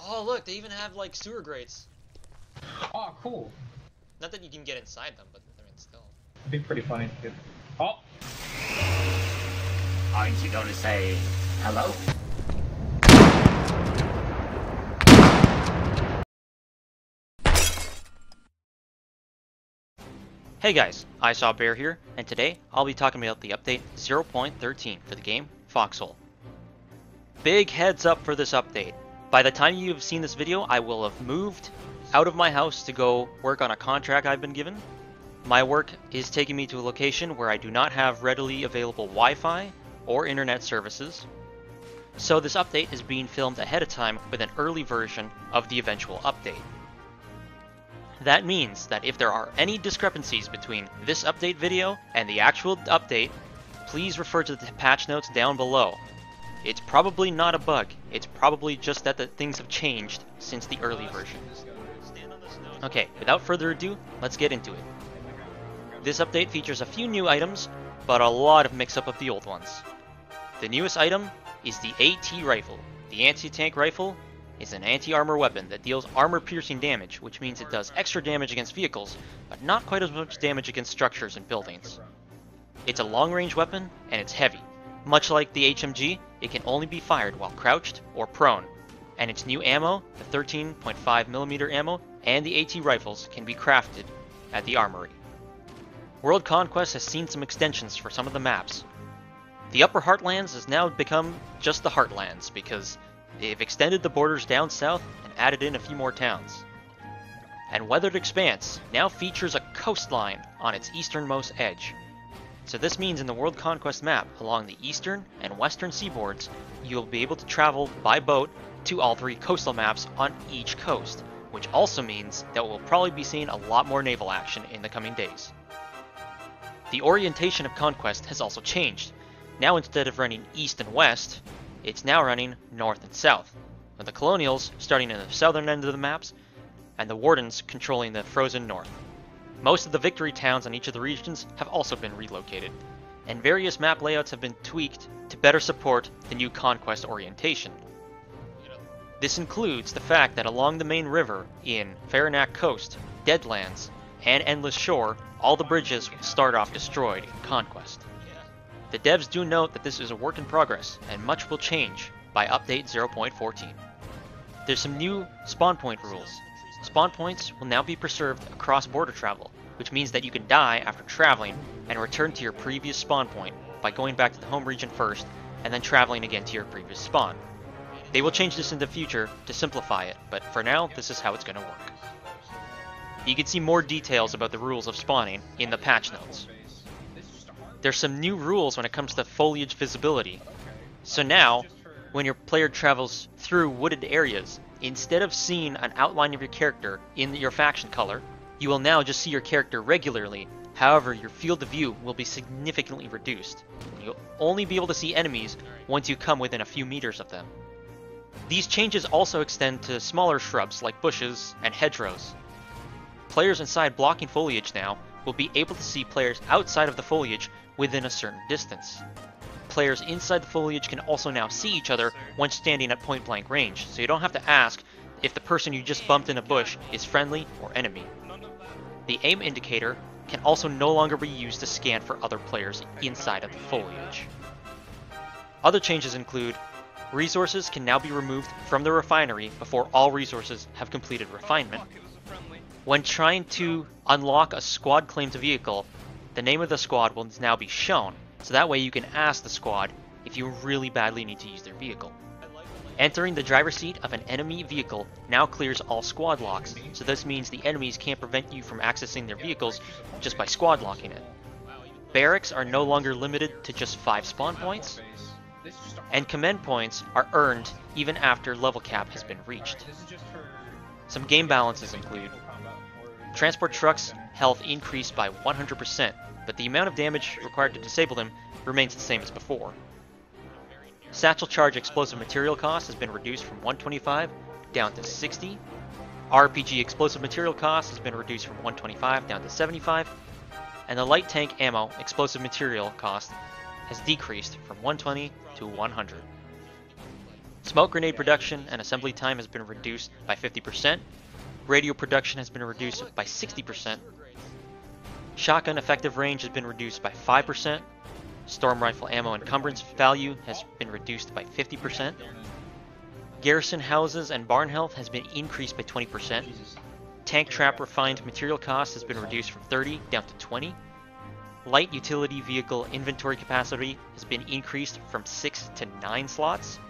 Oh look, they even have like sewer grates. Oh, cool. Not that you can get inside them, but I mean still. It'd be pretty funny. Dude. Oh. Aren't you going to say hello? Hey guys, iSawBear here, and today I'll be talking about the update 0.13 for the game Foxhole. Big heads up for this update. By the time you have seen this video, I will have moved out of my house to go work on a contract I've been given. My work is taking me to a location where I do not have readily available Wi-Fi or internet services. So this update is being filmed ahead of time with an early version of the eventual update. That means that if there are any discrepancies between this update video and the actual update, please refer to the patch notes down below. It's probably not a bug, it's probably just that the things have changed since the early version. Okay, without further ado, let's get into it. This update features a few new items, but a lot of mix-up of the old ones. The newest item is the Att Rifle. The anti-tank rifle is an anti-armor weapon that deals armor-piercing damage, which means it does extra damage against vehicles, but not quite as much damage against structures and buildings. It's a long-range weapon, and it's heavy. Much like the HMG, it can only be fired while crouched or prone, and its new ammo, the 13.5mm ammo, and the Att rifles can be crafted at the armory. World Conquest has seen some extensions for some of the maps. The Upper Heartlands has now become just the Heartlands, because they've extended the borders down south and added in a few more towns. And Weathered Expanse now features a coastline on its easternmost edge. So this means in the World Conquest map, along the eastern and western seaboards, you'll be able to travel by boat to all three coastal maps on each coast, which also means that we'll probably be seeing a lot more naval action in the coming days. The orientation of Conquest has also changed. Now instead of running east and west, it's now running north and south, with the Colonials starting in the southern end of the maps, and the Wardens controlling the frozen north. Most of the victory towns on each of the regions have also been relocated, and various map layouts have been tweaked to better support the new Conquest orientation. This includes the fact that along the main river in Faranac Coast, Deadlands, and Endless Shore, all the bridges will start off destroyed in Conquest. The devs do note that this is a work in progress, and much will change by update 0.14. There's some new spawn point rules. Spawn points will now be preserved across border travel, which means that you can die after traveling and return to your previous spawn point by going back to the home region first and then traveling again to your previous spawn. They will change this in the future to simplify it, but for now, this is how it's going to work. You can see more details about the rules of spawning in the patch notes. There's some new rules when it comes to Foliage Visibility. So now, when your player travels through wooded areas, instead of seeing an outline of your character in your faction color, you will now just see your character regularly. However, your field of view will be significantly reduced. You'll only be able to see enemies once you come within a few meters of them. These changes also extend to smaller shrubs like bushes and hedgerows. Players inside blocking foliage now will be able to see players outside of the foliage within a certain distance. Players inside the foliage can also now see each other when standing at point blank range, so you don't have to ask if the person you just bumped in a bush is friendly or enemy. The aim indicator can also no longer be used to scan for other players inside of the foliage. Other changes include resources can now be removed from the refinery before all resources have completed refinement. When trying to unlock a squad claimed vehicle, the name of the squad will now be shown, so that way you can ask the squad if you really badly need to use their vehicle. Entering the driver's seat of an enemy vehicle now clears all squad locks, so this means the enemies can't prevent you from accessing their vehicles just by squad locking it. Barracks are no longer limited to just 5 spawn points, and command points are earned even after level cap has been reached. Some game balances include transport trucks' health increased by 100%, but the amount of damage required to disable them remains the same as before. Satchel charge explosive material cost has been reduced from 125 down to 60. RPG explosive material cost has been reduced from 125 down to 75. And the light tank ammo explosive material cost has decreased from 120 to 100. Smoke grenade production and assembly time has been reduced by 50%. Radio production has been reduced by 60%. Shotgun effective range has been reduced by 5%. Storm rifle ammo encumbrance value has been reduced by 50%. Garrison houses and barn health has been increased by 20%. Tank trap refined material cost has been reduced from 30 down to 20. Light utility vehicle inventory capacity has been increased from 6 to 9 slots.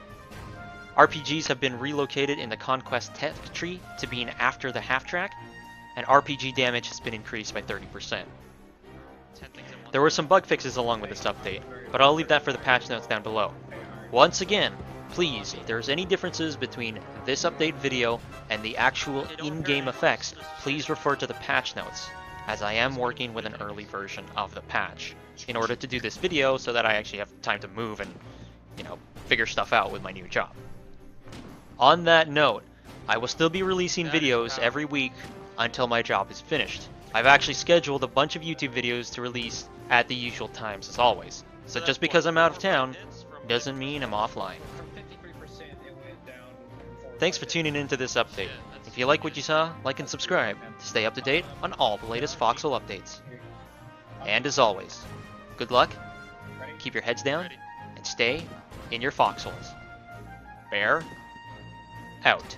RPGs have been relocated in the Conquest tech tree to being after the half track, and RPG damage has been increased by 30%. There were some bug fixes along with this update, but I'll leave that for the patch notes down below. Once again, please, if there's any differences between this update video and the actual in-game effects, please refer to the patch notes, as I am working with an early version of the patch in order to do this video so that I actually have time to move and, figure stuff out with my new job. On that note, I will still be releasing videos every week until my job is finished. I've actually scheduled a bunch of YouTube videos to release at the usual times as always. So just because I'm out of town doesn't mean I'm offline. Thanks for tuning into this update. If you like what you saw, like and subscribe to stay up to date on all the latest Foxhole updates. And as always, good luck, keep your heads down, and stay in your foxholes. Bear out.